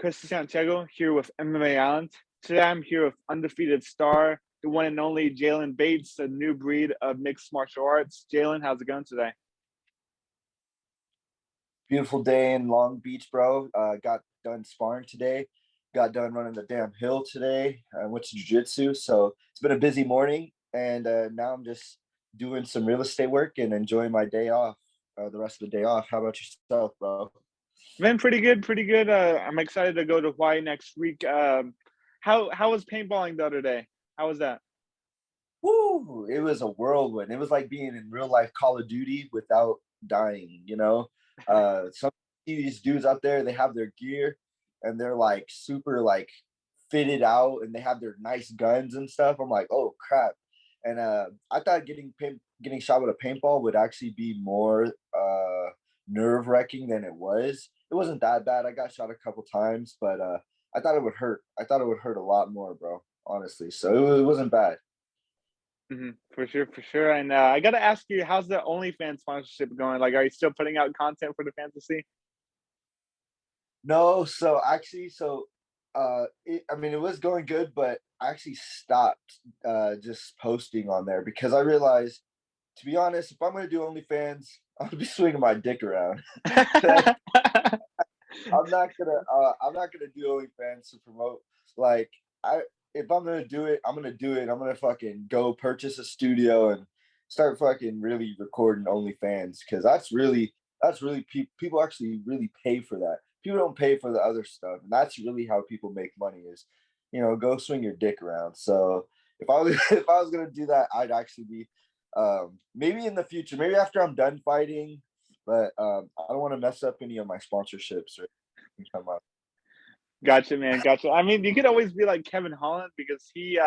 Chris Santiago here with MMA Island. Today I'm here with undefeated star, the one and only Jaylon Bates, a new breed of mixed martial arts. Jaylon, how's it going today? Beautiful day in Long Beach, bro. Got done sparring today. Got done running the damn hill today. I went to jiu-jitsu, so it's been a busy morning. And now I'm just doing some real estate work and enjoying my day off, the rest of the day off. How about yourself, bro? Been pretty good, pretty good. I'm excited to go to Hawaii next week. How was paintballing the other day? How was that? Woo! It was a whirlwind. It was like being in real life Call of Duty without dying, you know? Some of these dudes out there, they have their gear and they're like super like fitted out and they have their nice guns and stuff. I'm like, oh crap. And I thought getting shot with a paintball would actually be more nerve-wracking than it was. It wasn't that bad. I got shot a couple times, but I thought it would hurt. I thought it would hurt a lot more, bro, honestly. So it wasn't bad. For sure, for sure. And I got to ask you, how's the OnlyFans sponsorship going? Like, are you still putting out content for the fans to see? No, so actually, it was going good, but I actually stopped just posting on there because I realized, to be honest, if I'm gonna do OnlyFans, I'm gonna be swinging my dick around. I'm not gonna do OnlyFans to promote. Like, if I'm gonna do it, I'm gonna do it. I'm gonna fucking go purchase a studio and start fucking really recording OnlyFans because people actually really pay for that. People don't pay for the other stuff, and that's really how people make money is, go swing your dick around. So if I was if I was gonna do that, I'd actually be maybe in the future, maybe after I'm done fighting, but I don't want to mess up any of my sponsorships or come up. Gotcha, man. Gotcha. I mean, you could always be like Kevin Holland because he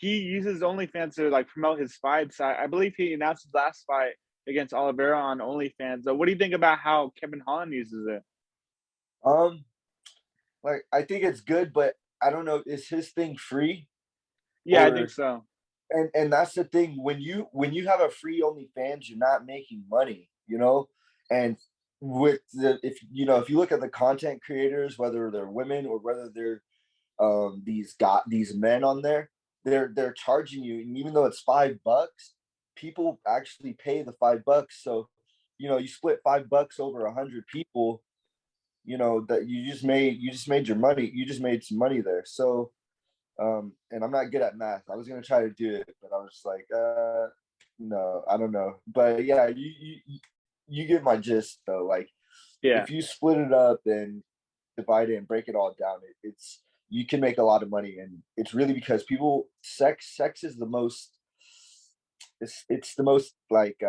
uses OnlyFans to like promote his fights. I believe he announced his last fight against Oliveira on OnlyFans. So what do you think about how Kevin Holland uses it? Um, like I think it's good, but I don't know, is his thing free? Yeah, I think Or so. and that's the thing, when you have a free OnlyFans, you're not making money, and with the if you look at the content creators, whether they're women or whether they're these men on there, they're charging you, and even though it's $5, people actually pay the $5. So you split $5 over 100 people, that you just made your money, you just made some money there. So and I'm not good at math. I was gonna try to do it, but I was like, no, I don't know. But yeah, you get my gist though. Like, Yeah. if you split it up and divide it and break it all down, it's you can make a lot of money, and it's really because sex is the most. It's the most like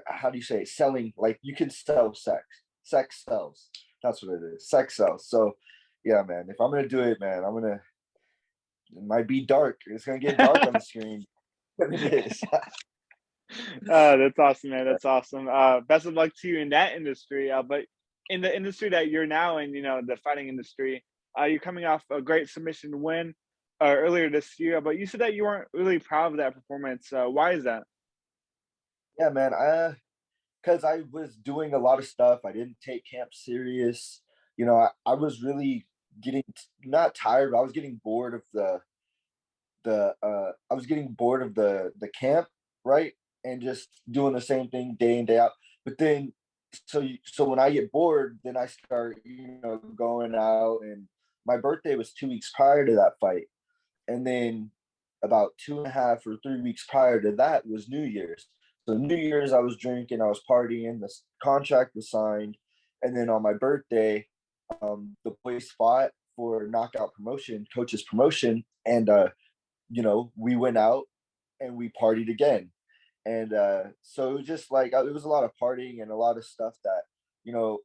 how do you say it? Selling, like you can sell sex. Sex sells. That's what it is. Sex sells. So yeah, man. If I'm gonna do it, man, it might be dark. It's gonna get dark on the screen. It is. That's awesome, man. That's awesome. Best of luck to you in that industry. But in the industry that you're now in, the fighting industry, you're coming off a great submission win earlier this year. But you said that you weren't really proud of that performance. Why is that? Yeah, man. Because I was doing a lot of stuff. I didn't take camp serious. I was really getting not tired, but I was getting bored of the camp, right? And just doing the same thing day in, day out. But then so when I get bored, then I start, going out, and my birthday was 2 weeks prior to that fight. And then about 2.5 or 3 weeks prior to that was New Year's. So New Year's, I was drinking, I was partying, the contract was signed, and then on my birthday, the boys fought for knockout promotion, coach's promotion, and we went out and we partied again. And so it was just like it was a lot of partying and a lot of stuff that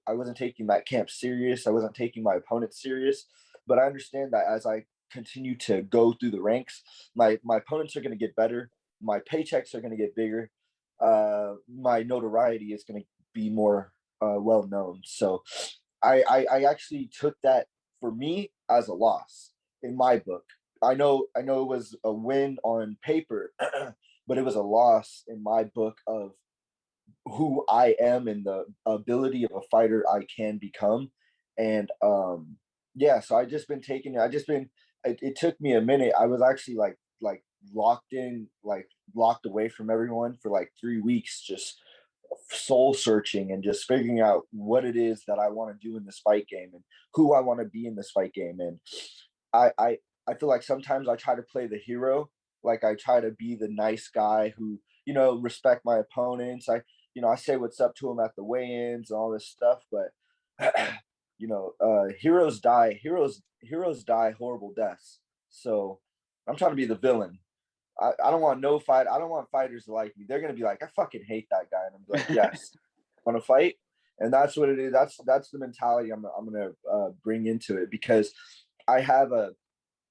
I wasn't taking that camp serious. I wasn't taking my opponent serious, but I understand that as I continue to go through the ranks, my opponents are going to get better, my paychecks are going to get bigger, my notoriety is going to be more well known. So I actually took that, for me, as a loss in my book. I know it was a win on paper, but it was a loss in my book of who I am and the ability of a fighter I can become. And yeah, so it took me a minute. I was actually like locked away from everyone for like 3 weeks, just soul searching and just figuring out what it is that I want to do in this fight game and who I want to be in this fight game. And I, I I feel like sometimes I try to play the hero, like I try to be the nice guy who, respect my opponents. I say what's up to them at the weigh-ins and all this stuff, but heroes die horrible deaths. So I'm trying to be the villain. I don't want no fight. I don't want fighters to like me. They're gonna be like, I fucking hate that guy, and I'm like, yes, want to fight, and that's what it is. That's the mentality I'm gonna bring into it, because I have a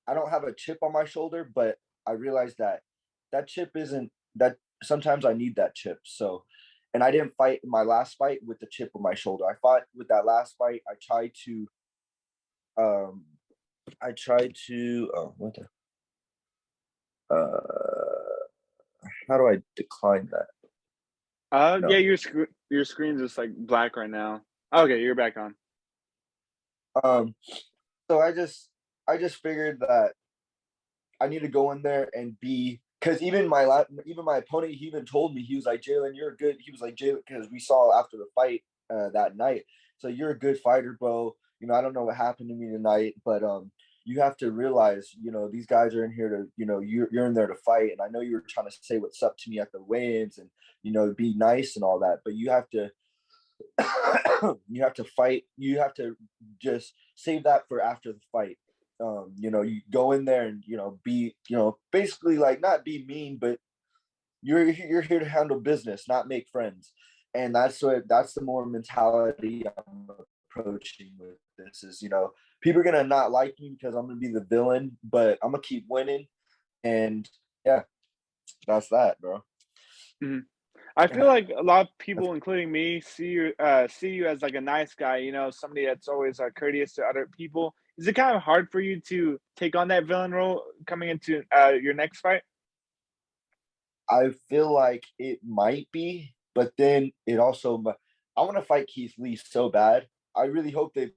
I don't have a chip on my shoulder, but I realize that that chip isn't that. Sometimes I need that chip. So, and I didn't fight in my last fight with the chip on my shoulder. I fought with that last fight. Um, I tried to, what the, how do I decline that? Yeah, No. your screen's just like black right now. Okay, you're back on. Um, so I just figured that I need to go in there and be, because even my opponent, he even told me, he was like, Jaylon, you're good. He was like, Jaylon, because we saw after the fight that night. So you're a good fighter, bro. I don't know what happened to me tonight, but you have to realize, these guys are in here to, you're in there to fight, and I know you were trying to say what's up to me at the weigh-ins and be nice and all that, but you have to you have to fight. You have to just save that for after the fight. You go in there and be basically like not be mean, but you're here to handle business, not make friends. And that's the more mentality I'm approaching with this is, people are gonna not like me because I'm gonna be the villain, but I'm gonna keep winning. And yeah, that's that, bro. Mhm. I feel like a lot of people, including me, see you as like a nice guy. Somebody that's always courteous to other people. Is it kind of hard for you to take on that villain role coming into your next fight? I feel like it might be, but then it also. I want to fight Keith Lee so bad. I really hope they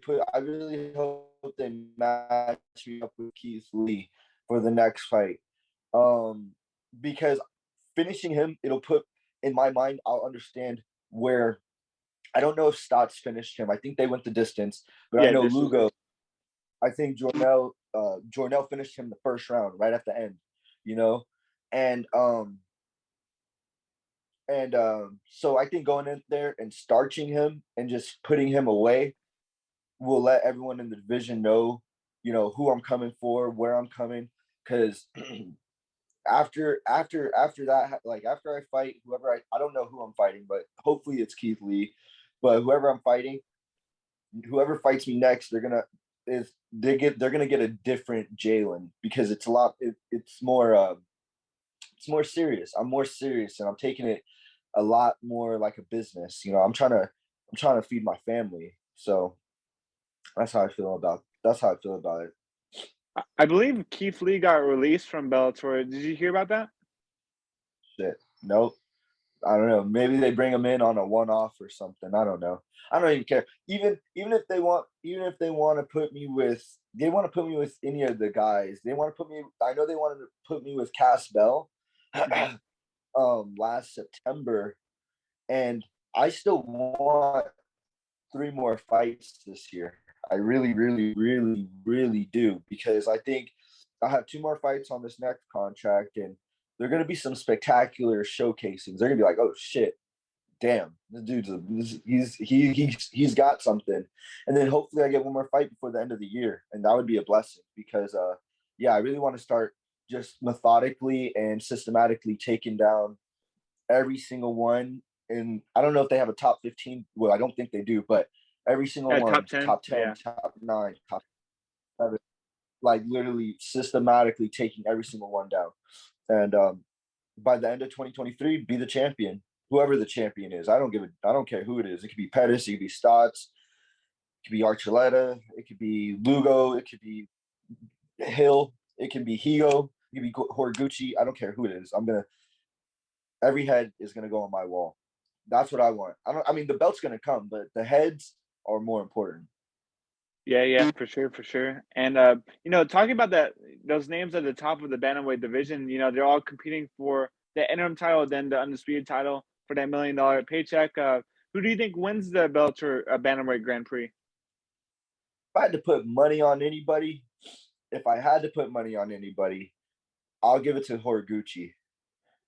match me up with Keith Lee for the next fight. Um, because finishing him, it'll put in my mind. I'll understand where. I don't know if Stotts finished him. I think they went the distance, but I Yeah, know this is. Lugo. I think Jornell finished him the first round, right at the end. You know, and so I think going in there and starching him and just putting him away will let everyone in the division know, who I'm coming for, where I'm coming. Because after that, like after I fight whoever I don't know who I'm fighting, but hopefully it's Keith Lee. But whoever I'm fighting, whoever fights me next, they're gonna get a different Jaylon, because it's more serious. I'm more serious, and I'm taking it a lot more like a business. I'm trying to feed my family. So that's how I feel about it. I believe Keith Lee got released from Bellator. Did you hear about that? Shit. Nope. I don't know. Maybe they bring him in on a one-off or something. I don't know. I don't even care. Even if they want to put me with any of the guys. They want to put me. I know they wanted to put me with Cass Bell, Mhm. last September, and I still want 3 more fights this year. I really, really, really, really do, because I think I'll have 2 more fights on this next contract, and they're going to be some spectacular showcasings. They're going to be like, oh shit, damn, he's got something. And then hopefully I get 1 more fight before the end of the year, and that would be a blessing, because yeah, I really want to start just methodically and systematically taking down every single one. And I don't know if they have a top 15. Well, I don't think they do, but every single Top one, 10. top 10, Yeah. top 9, top 7, like literally systematically taking every single one down. And by the end of 2023, be the champion, whoever the champion is. I don't care who it is. It could be Pettis, it could be Stotts, it could be Archuleta, it could be Lugo, it could be Hill, it can be Higo, it could be Horiguchi. I don't care who it is. Every head is gonna go on my wall. That's what I want. I mean, the belt's gonna come, but the heads are more important. Yeah, for sure, for sure. And talking about those names at the top of the bantamweight division, they're all competing for the interim title, then the undisputed title for that $1 million paycheck. Who do you think wins the Bellator Bantamweight Grand Prix? If I had to put money on anybody, if I had to put money on anybody, I'll give it to Horiguchi.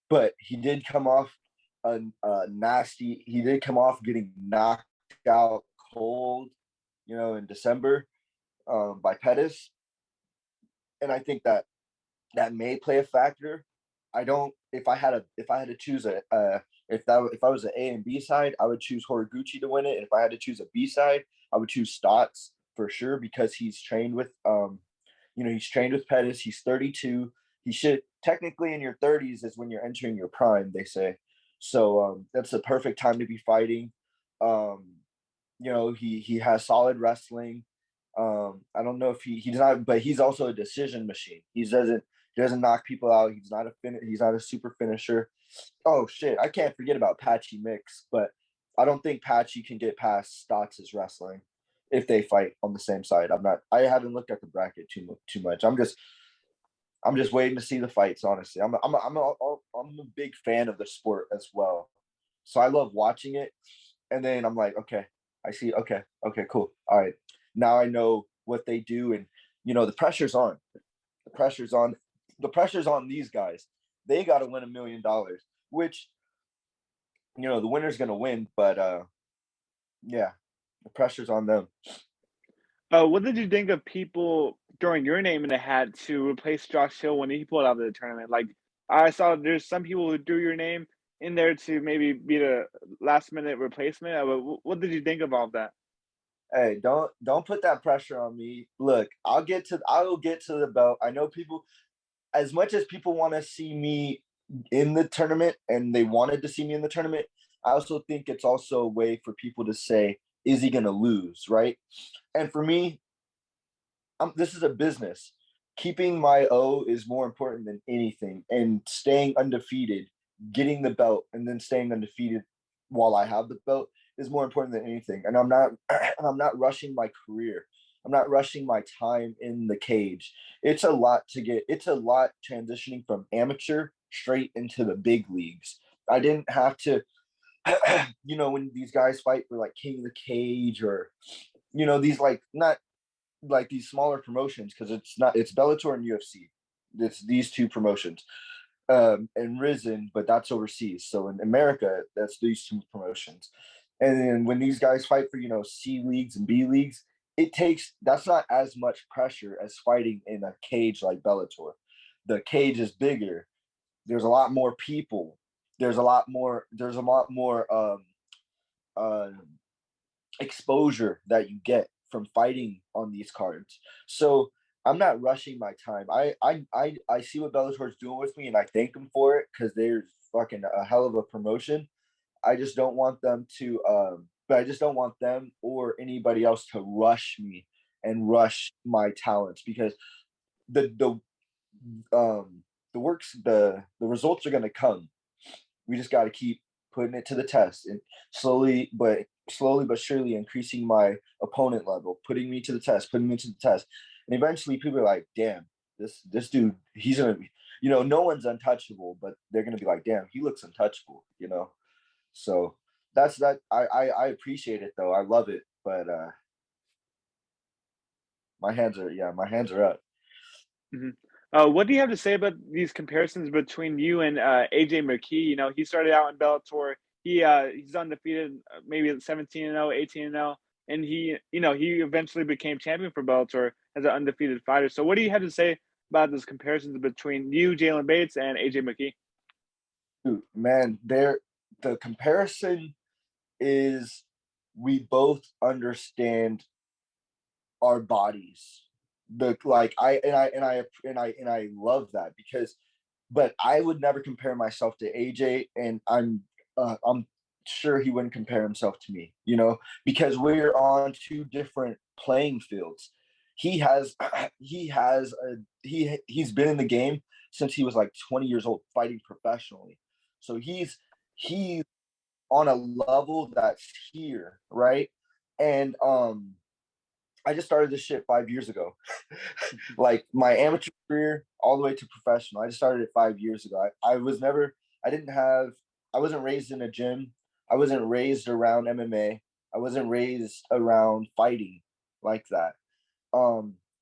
But he did come off a nasty. He did come off getting knocked out cold, in December by Pettis, and I think that may play a factor. I don't. If I had to choose if I was an A and B side, I would choose Horiguchi to win it. And if I had to choose a B side, I would choose Stotts for sure because he's trained with he's trained with Pettis. He's 32. He should technically in your 30s is when you're entering your prime, they say. So that's the perfect time to be fighting. He has solid wrestling. I don't know if he's not, but he's also a decision machine. He doesn't knock people out. He's not a super finisher. Oh shit, I can't forget about Patchy Mix, but I don't think Patchy can get past Stotts' wrestling if they fight on the same side. I haven't looked at the bracket too much. I'm just waiting to see the fights. Honestly, I'm a big fan of the sport as well, so I love watching it. And then I'm like, okay, I see. Okay, cool. All right, now I know what they do, and the pressure's on. The pressure's on. The pressure's on these guys. They got to win $1 million, which the winner's gonna win. But yeah, the pressure's on them. What did you think of people throwing your name in the hat to replace Josh Hill when he pulled out of the tournament? Like, I saw there's some people who threw your name in there to maybe be the last minute replacement. What did you think of all of that? Hey, don't put that pressure on me. Look, I will get to the belt. I know people, as much as people want to see me in the tournament and they wanted to see me in the tournament, I also think it's also a way for people to say, is he going to lose, right? And for me, this is a business. Keeping my O is more important than anything, and staying undefeated, getting the belt, and then staying undefeated while I have the belt is more important than anything. And I'm not, and I'm not rushing my career. I'm not rushing my time in the cage. It's a lot transitioning from amateur straight into the big leagues. I didn't have to, when these guys fight for like King of the Cage or, these like not like these smaller promotions because it's Bellator and UFC. It's these two promotions. And Risen, but that's overseas. So in America, that's these two promotions. And then when these guys fight for C leagues and B leagues, that's not as much pressure as fighting in a cage like Bellator. The cage is bigger. There's a lot more people. There's a lot more. Uh, exposure that you get from fighting on these cards. So I'm not rushing my time. I see what Bellator's doing with me, and I thank them for it because they're fucking a hell of a promotion. I just don't want them to, but I just don't want them or anybody else to rush me and rush my talents because the the results are gonna come. We just got to keep putting it to the test and slowly but surely increasing my opponent level, putting me to the test, putting me to the test. And eventually people are like, damn, this dude, he's gonna be, no one's untouchable, but they're gonna be like, damn, he looks untouchable. So that's that. I appreciate it though. I love it, but my hands are up. Mhm. What do you have to say about these comparisons between you and AJ McKee? He started out in Bellator. He's undefeated, maybe 17-0, 18-0, and he eventually became champion for Bellator as an undefeated fighter. So, what do you have to say about those comparisons between you, Jaylon Bates, and AJ McKee? Dude, man, the comparison is we both understand our bodies. The like I love that because but I would never compare myself to AJ, and I'm sure he wouldn't compare himself to me, because we're on two different playing fields. He has he's been in the game since he was like 20 years old fighting professionally. So he's on a level that's here, right? And I just started this shit 5 years ago. Like my amateur career all the way to professional. I just started it 5 years ago. I was never, I didn't have, I wasn't raised in a gym. I wasn't raised around MMA. I wasn't raised around fighting like that.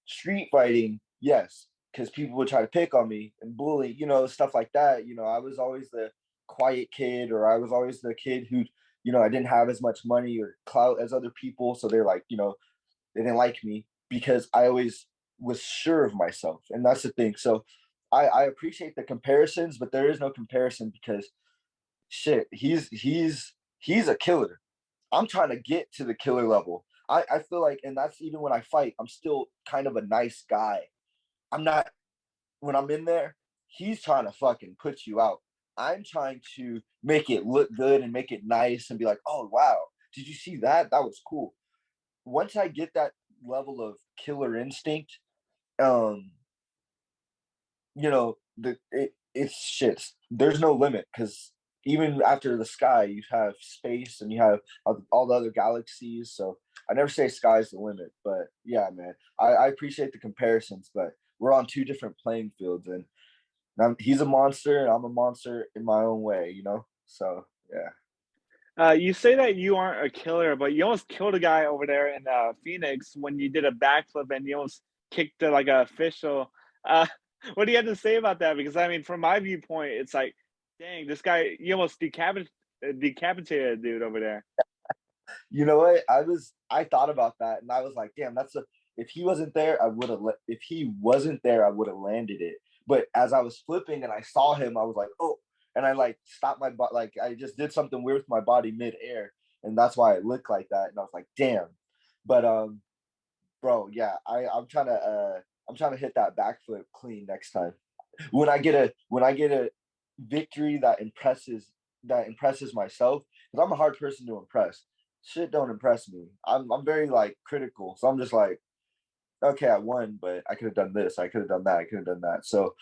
Street fighting, yes, because people would try to pick on me and bully, stuff like that. I was always the quiet kid, or I was always the kid who, I didn't have as much money or clout as other people. So they're like, they didn't like me because I always was sure of myself. And that's the thing. So I appreciate the comparisons, but there is no comparison because shit, he's a killer. I'm trying to get to the killer level. I feel like, and that's even when I fight, I'm still kind of a nice guy. I'm not, when I'm in there, he's trying to fucking put you out. I'm trying to make it look good and make it nice and be like, oh, wow, did you see that? That was cool. Once I get that level of killer instinct, um, it's shit. There's no limit because even after the sky, you have space and you have all the other galaxies. So I never say sky's the limit, but yeah, man, I appreciate the comparisons, but we're on two different playing fields, and he's a monster and I'm a monster in my own way. So yeah. You say that you aren't a killer, but you almost killed a guy over there in Phoenix when you did a backflip and you almost kicked like a official. Uh, what do you have to say about that? Because I mean, from my viewpoint, it's like, dang, this guy, you almost decapitated a dude over there. You know what? I thought about that and I was like, damn, if he wasn't there, if he wasn't there, I would have landed it. But as I was flipping and I saw him, I was like, oh, and I like stopped my body, like I just did something weird with my body midair, and that's why it looked like that. And I was like, damn. But bro, yeah, I'm trying to hit that backflip clean next time. When I get a victory that impresses myself, because I'm a hard person to impress. Shit don't impress me. I'm very like critical, so I'm just like, okay, I won, but I could have done this, I could have done that, I could have done that. So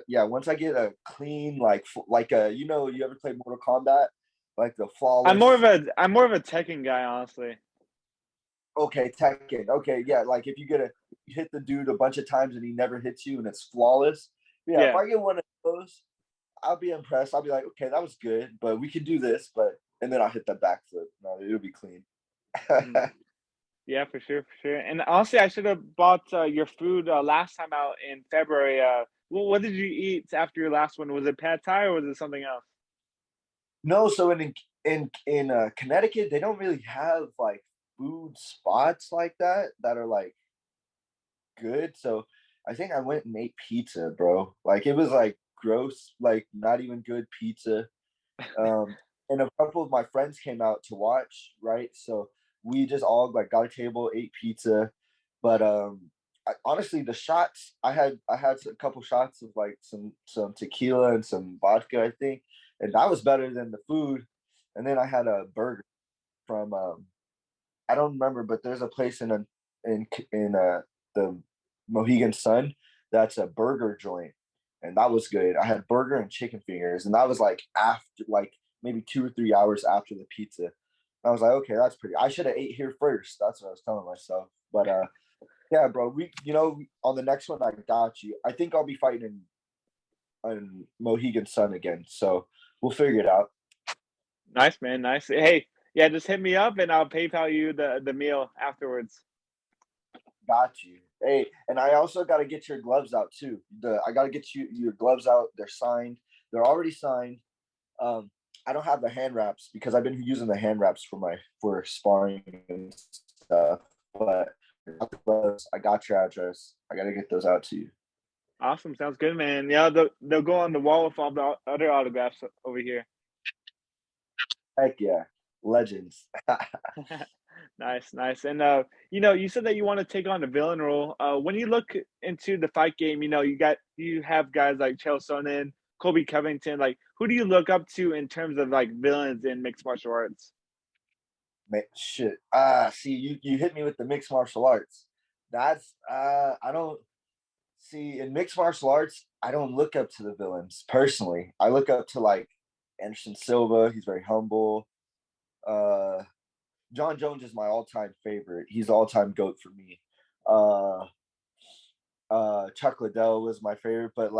yeah, once I get a clean you ever play Mortal Kombat, like the flawless. I'm more of a Tekken guy, honestly. Okay, Tekken. Okay, yeah, like if you hit the dude a bunch of times and he never hits you and it's flawless. Yeah, if Yeah. I get one of those, I'll be impressed. I'll be like, okay, that was good, but we can do this. But and then I'll hit the backflip. No, it'll be clean. Mhm. Yeah, for sure, for sure. And honestly, I should have bought your food last time out in February. What did you eat after your last one? Was it pad thai or was it something else? No, so in Connecticut, they don't really have like food spots like that are like good. So I think I went and ate pizza, bro. Like it was like gross, like not even good pizza. And a couple of my friends came out to watch, right? So we just all like got a table, ate pizza. But honestly, the shots I had a couple shots of like some tequila and some vodka, I think, and that was better than the food. And then I had a burger from I don't remember, but there's a place in the Mohegan Sun that's a burger joint, and that was good. I had burger and chicken fingers, and that was like after like maybe 2 or 3 hours after the pizza. I was like, okay, that's pretty. I should have ate here first. That's what I was telling myself. But yeah, bro. On the next one, I got you. I think I'll be fighting in Mohegan Sun again, so we'll figure it out. Nice, man. Nice. Hey, yeah, just hit me up and I'll PayPal you the meal afterwards. Got you. Hey, and I also got to get your gloves out too. I got to get your gloves out. They're signed. They're already signed. Um, I don't have the hand wraps because I've been using the hand wraps for sparring and stuff. But I got your address. I got to get those out to you. Awesome. Sounds good, man. Yeah, they'll go on the wall with all the other autographs over here. Heck yeah, legends. Nice, nice. And you said that you want to take on the villain role. When you look into the fight game, you have guys like Chael Sonnen, Colby Covington. Like, who do you look up to in terms of like villains in mixed martial arts? Shit. See, you hit me with the mixed martial arts. That's I don't see in mixed martial arts. I don't look up to the villains personally. I look up to like Anderson Silva. He's very humble. Uh, John Jones is my all-time favorite. He's all-time GOAT for me. Chuck Liddell was my favorite, but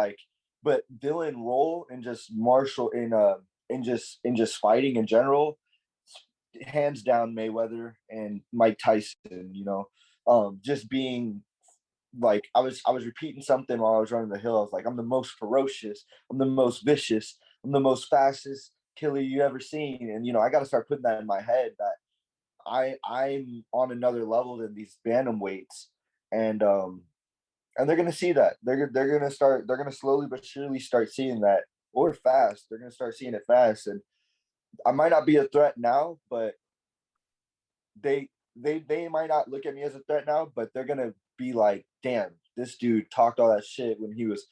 Dylan Roll and just Marshall in just fighting in general, hands down Mayweather and Mike Tyson. Just being like I was repeating something while I was running the hill. I was like, I'm the most ferocious, I'm the most vicious, I'm the most fastest killer you ever seen. And I got to start putting that in my head that I'm on another level than these bantamweights, and they're gonna see that. They're gonna slowly but surely start seeing that, or fast. They're gonna start seeing it fast, and I might not be a threat now, but they might not look at me as a threat now, but they're gonna be like, damn, this dude talked all that shit when he was,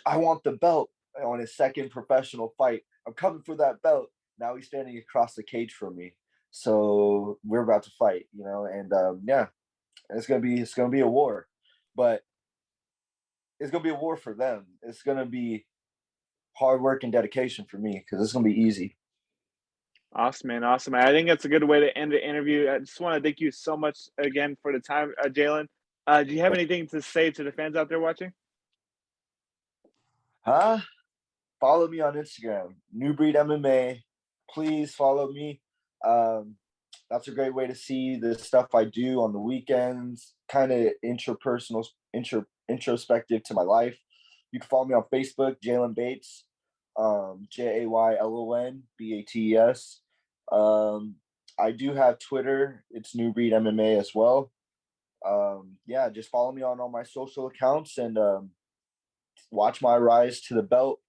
I want the belt on his second professional fight. I'm coming for that belt. Now he's standing across the cage from me. So we're about to fight, and yeah, it's gonna be a war, but it's gonna be a war for them. It's gonna be hard work and dedication for me because it's gonna be easy. Awesome, man. Awesome. I think that's a good way to end the interview. I just want to thank you so much again for the time, Jaylon. Do you have anything to say to the fans out there watching? Huh? Follow me on Instagram, New Breed MMA. Please follow me. That's a great way to see the stuff I do on the weekends, kind of introspective to my life. You can follow me on Facebook, Jaylon Bates, JaylonBates. I do have Twitter. It's New Breed MMA as well. Yeah, just follow me on all my social accounts and watch my rise to the belt